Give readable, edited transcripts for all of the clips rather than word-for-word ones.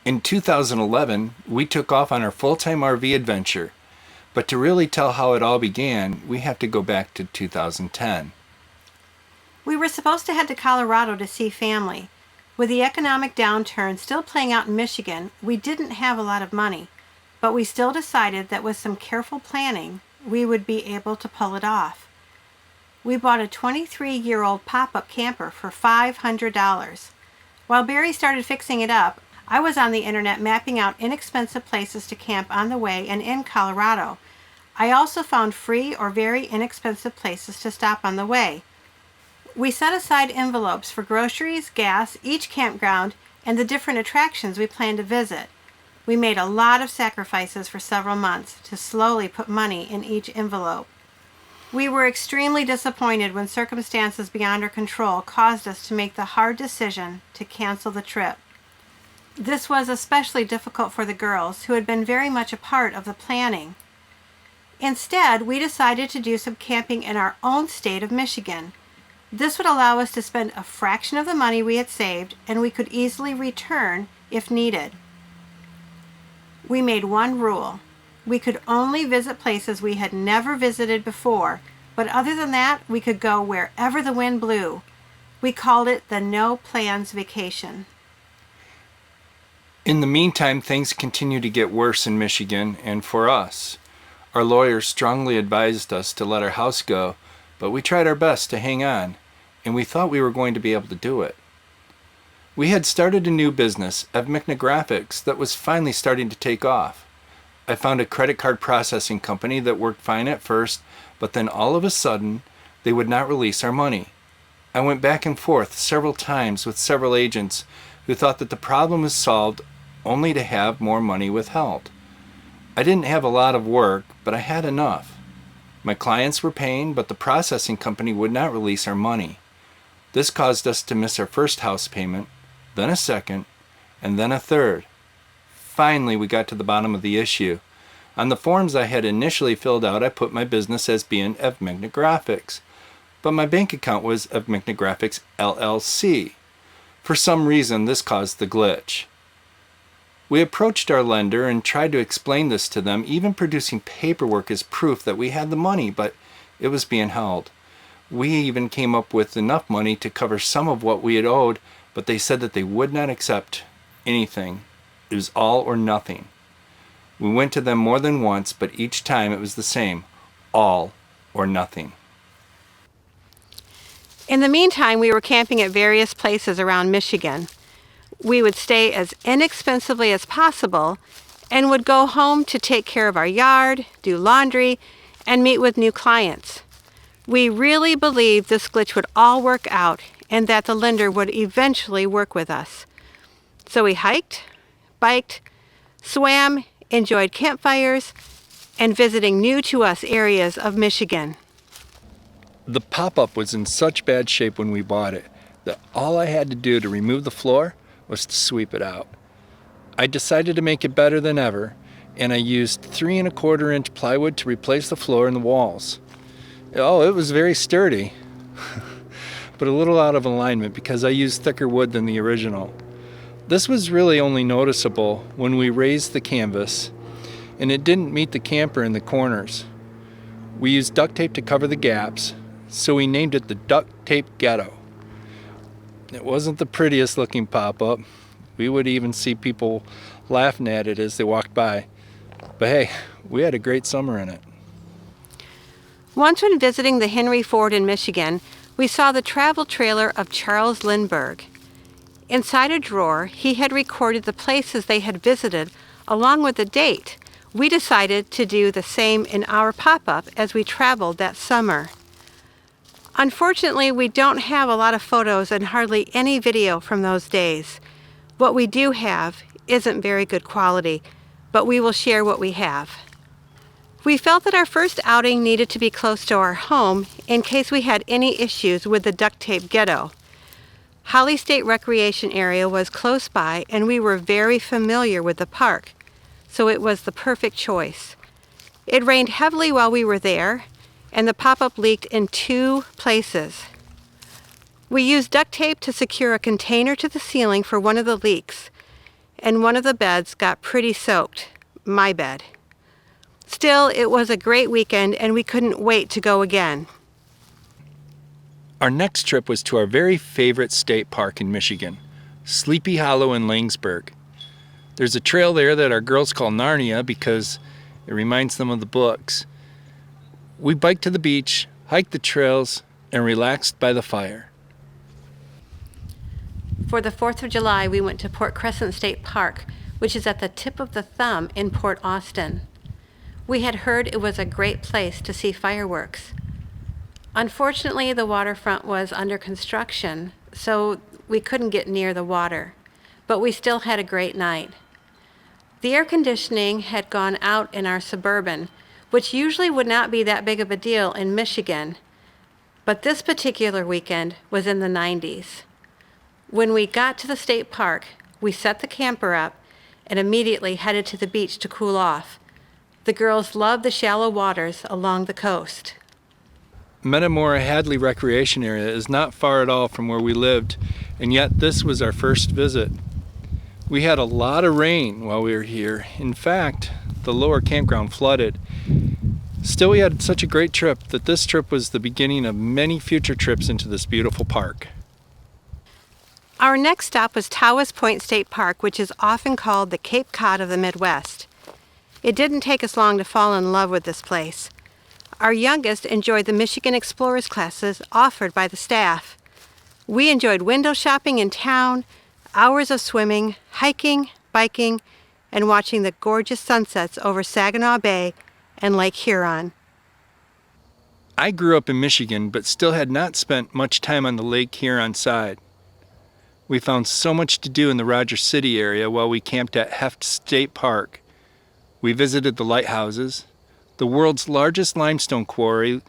In 2011, we took off on our full-time RV adventure, but to really tell how it all began, we have to go back to 2010. We were supposed to head to Colorado to see family. With the economic downturn still playing out in Michigan, we didn't have a lot of money, but we still decided that with some careful planning, we would be able to pull it off. We bought a 23-year-old pop-up camper for $500. While Barry started fixing it up, I was on the internet mapping out inexpensive places to camp on the way and in Colorado. I also found free or very inexpensive places to stop on the way. We set aside envelopes for groceries, gas, each campground, and the different attractions we planned to visit. We made a lot of sacrifices for several months to slowly put money in each envelope. We were extremely disappointed when circumstances beyond our control caused us to make the hard decision to cancel the trip. This was especially difficult for the girls, who had been very much a part of the planning. Instead, we decided to do some camping in our own state of Michigan. This would allow us to spend a fraction of the money we had saved, and we could easily return if needed. We made one rule. We could only visit places we had never visited before, but other than that, we could go wherever the wind blew. We called it the No Plans Vacation. In the meantime, things continued to get worse in Michigan and for us. Our lawyers strongly advised us to let our house go, but we tried our best to hang on, and we thought we were going to be able to do it. We had started a new business, Evmicna Graphics, that was finally starting to take off. I found a credit card processing company that worked fine at first, but then all of a sudden, they would not release our money. I went back and forth several times with several agents who thought that the problem was solved only to have more money withheld. I didn't have a lot of work, but I had enough. My clients were paying, but the processing company would not release our money. This caused us to miss our first house payment, then a second, and then a third. Finally, we got to the bottom of the issue. On the forms I had initially filled out, I put my business as being Evmicna Graphics, but my bank account was Evmicna Graphics LLC. For some reason, this caused the glitch. We approached our lender and tried to explain this to them, even producing paperwork as proof that we had the money, but it was being held. We even came up with enough money to cover some of what we had owed, but they said that they would not accept anything. It was all or nothing. We went to them more than once, but each time it was the same, all or nothing. In the meantime, we were camping at various places around Michigan. We would stay as inexpensively as possible and would go home to take care of our yard, do laundry, and meet with new clients. We really believed this glitch would all work out and that the lender would eventually work with us. So we hiked, biked, swam, enjoyed campfires, and visiting new to us areas of Michigan. The pop-up was in such bad shape when we bought it that all I had to do to remove the floor was to sweep it out. I decided to make it better than ever, and I used 3 1/4 inch plywood to replace the floor and the walls. Oh, it was very sturdy, but a little out of alignment because I used thicker wood than the original. This was really only noticeable when we raised the canvas, and it didn't meet the camper in the corners. We used duct tape to cover the gaps, so we named it the Duct Tape Ghetto. It wasn't the prettiest looking pop-up. We would even see people laughing at it as they walked by. But hey, we had a great summer in it. Once when visiting the Henry Ford in Michigan, we saw the travel trailer of Charles Lindbergh. Inside a drawer, he had recorded the places they had visited along with the date. We decided to do the same in our pop-up as we traveled that summer. Unfortunately, we don't have a lot of photos and hardly any video from those days. What we do have isn't very good quality, but we will share what we have. We felt that our first outing needed to be close to our home in case we had any issues with the Duct Tape Ghetto. Holly State Recreation Area was close by, and we were very familiar with the park, so it was the perfect choice. It rained heavily while we were there, and the pop-up leaked in 2 places. We used duct tape to secure a container to the ceiling for one of the leaks, and one of the beds got pretty soaked, my bed. Still, it was a great weekend and we couldn't wait to go again. Our next trip was to our very favorite state park in Michigan, Sleepy Hollow in Langsburg. There's a trail there that our girls call Narnia because it reminds them of the books. We biked to the beach, hiked the trails, and relaxed by the fire. For the 4th of July, we went to Port Crescent State Park, which is at the tip of the thumb in Port Austin. We had heard it was a great place to see fireworks. Unfortunately, the waterfront was under construction, so we couldn't get near the water, but we still had a great night. The air conditioning had gone out in our Suburban, which usually would not be that big of a deal in Michigan, but this particular weekend was in the 90s. When we got to the state park, we set the camper up and immediately headed to the beach to cool off. The girls loved the shallow waters along the coast. Metamora Hadley Recreation Area is not far at all from where we lived, and yet this was our first visit. We had a lot of rain while we were here. In fact, the lower campground flooded. Still, we had such a great trip that this trip was the beginning of many future trips into this beautiful park. Our next stop was Tawas Point State Park, which is often called the Cape Cod of the Midwest. It didn't take us long to fall in love with this place. Our youngest enjoyed the Michigan Explorers classes offered by the staff. We enjoyed window shopping in town, hours of swimming, hiking, biking, and watching the gorgeous sunsets over Saginaw Bay and Lake Huron. I grew up in Michigan, but still had not spent much time on the Lake Huron side. We found so much to do in the Rogers City area while we camped at Heft State Park. We visited the lighthouses, the world's largest limestone quarry.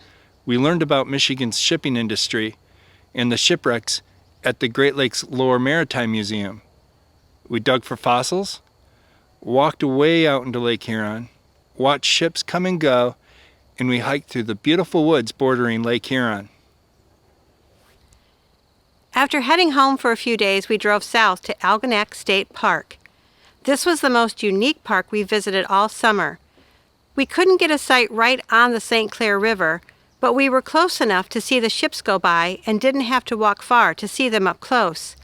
We learned about Michigan's shipping industry and the shipwrecks at the Great Lakes Lower Maritime Museum. We dug for fossils, walked way out into Lake Huron, watched ships come and go, and we hiked through the beautiful woods bordering Lake Huron. After heading home for a few days, we drove south to Algonac State Park. This was the most unique park we visited all summer. We couldn't get a site right on the St. Clair River, but we were close enough to see the ships go by and didn't have to walk far to see them up close.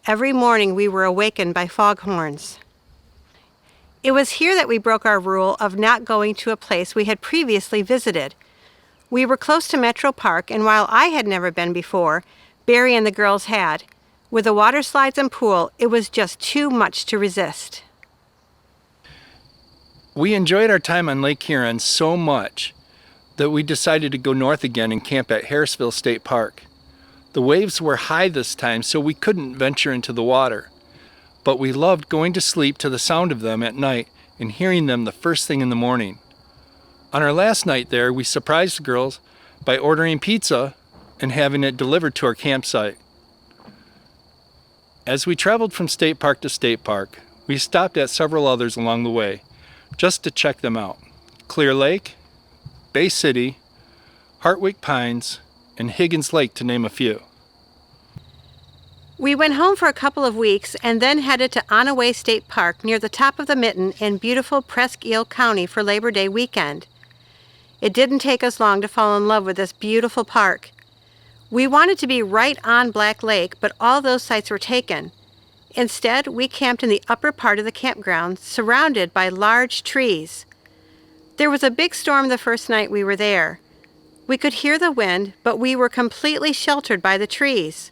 Every morning we were awakened by foghorns. It was here that we broke our rule of not going to a place we had previously visited. We were close to Metro Park, and while I had never been before, Barry and the girls had. With the water slides and pool, it was just too much to resist. We enjoyed our time on Lake Huron so much that we decided to go north again and camp at Harrisville State Park. The waves were high this time, so we couldn't venture into the water. But we loved going to sleep to the sound of them at night and hearing them the first thing in the morning. On our last night there, we surprised the girls by ordering pizza and having it delivered to our campsite. As we traveled from state park to state park, we stopped at several others along the way just to check them out. Clear Lake, Bay City, Hartwick Pines, and Higgins Lake, to name a few. We went home for a couple of weeks and then headed to Onaway State Park near the top of the Mitten in beautiful Presque Isle County for Labor Day weekend. It didn't take us long to fall in love with this beautiful park. We wanted to be right on Black Lake, but all those sites were taken. Instead, we camped in the upper part of the campground, surrounded by large trees. There was a big storm the first night we were there. We could hear the wind, but we were completely sheltered by the trees.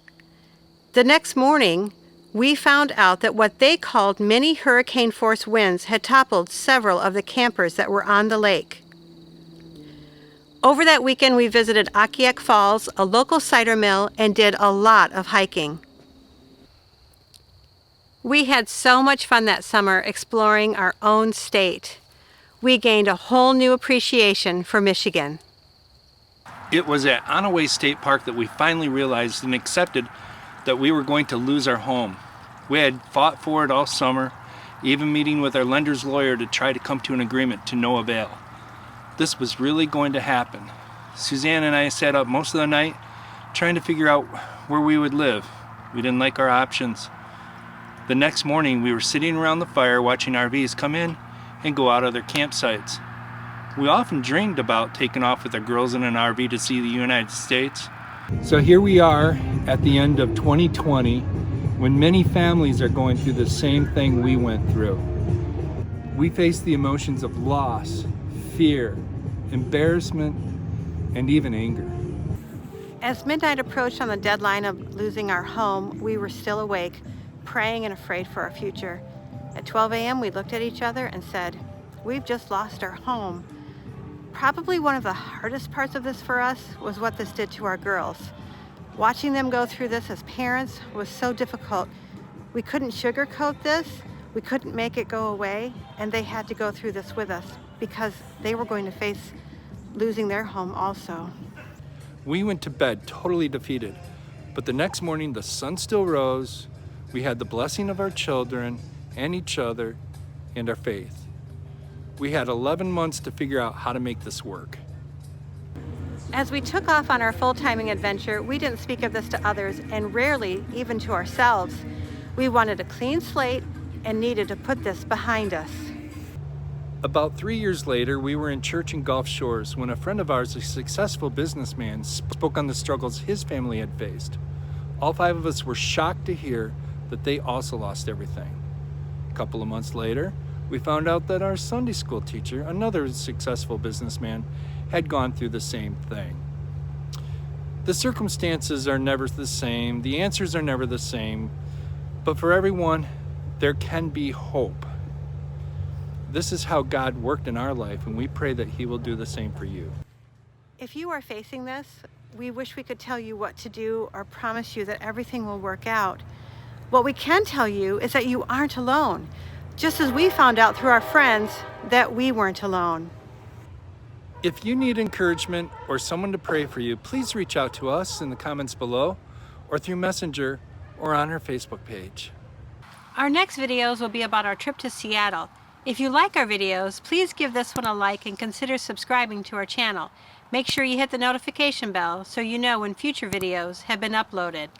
The next morning, we found out that what they called mini hurricane-force winds had toppled several of the campers that were on the lake. Over that weekend, we visited Akiak Falls, a local cider mill, and did a lot of hiking. We had so much fun that summer exploring our own state. We gained a whole new appreciation for Michigan. It was at Onaway State Park that we finally realized and accepted that we were going to lose our home. We had fought for it all summer, even meeting with our lender's lawyer to try to come to an agreement to no avail. This was really going to happen. Suzanne and I sat up most of the night trying to figure out where we would live. We didn't like our options. The next morning, we were sitting around the fire watching RVs come in and go out of their campsites. We often dreamed about taking off with our girls in an RV to see the United States. So here we are at the end of 2020, when many families are going through the same thing we went through. We face the emotions of loss, fear, embarrassment, and even anger. As midnight approached on the deadline of losing our home, we were still awake, praying and afraid for our future. At 12 a.m., we looked at each other and said, "We've just lost our home." Probably one of the hardest parts of this for us was what this did to our girls. Watching them go through this as parents was so difficult. We couldn't sugarcoat this, we couldn't make it go away, and they had to go through this with us because they were going to face losing their home also. We went to bed totally defeated, but the next morning the sun still rose. We had the blessing of our children and each other and our faith. We had 11 months to figure out how to make this work. As we took off on our full-timing adventure, we didn't speak of this to others, and rarely even to ourselves. We wanted a clean slate and needed to put this behind us. About 3 years later, we were in church in Gulf Shores when a friend of ours, a successful businessman, spoke on the struggles his family had faced. All 5 of us were shocked to hear that they also lost everything. A couple of months later, we found out that our Sunday school teacher, another successful businessman, had gone through the same thing. The circumstances are never the same, the answers are never the same, but for everyone, there can be hope. This is how God worked in our life, and we pray that He will do the same for you. If you are facing this, we wish we could tell you what to do or promise you that everything will work out. What we can tell you is that you aren't alone, just as we found out through our friends that we weren't alone. If you need encouragement or someone to pray for you, please reach out to us in the comments below or through Messenger or on our Facebook page. Our next videos will be about our trip to Seattle. If you like our videos, please give this one a like and consider subscribing to our channel. Make sure you hit the notification bell so you know when future videos have been uploaded.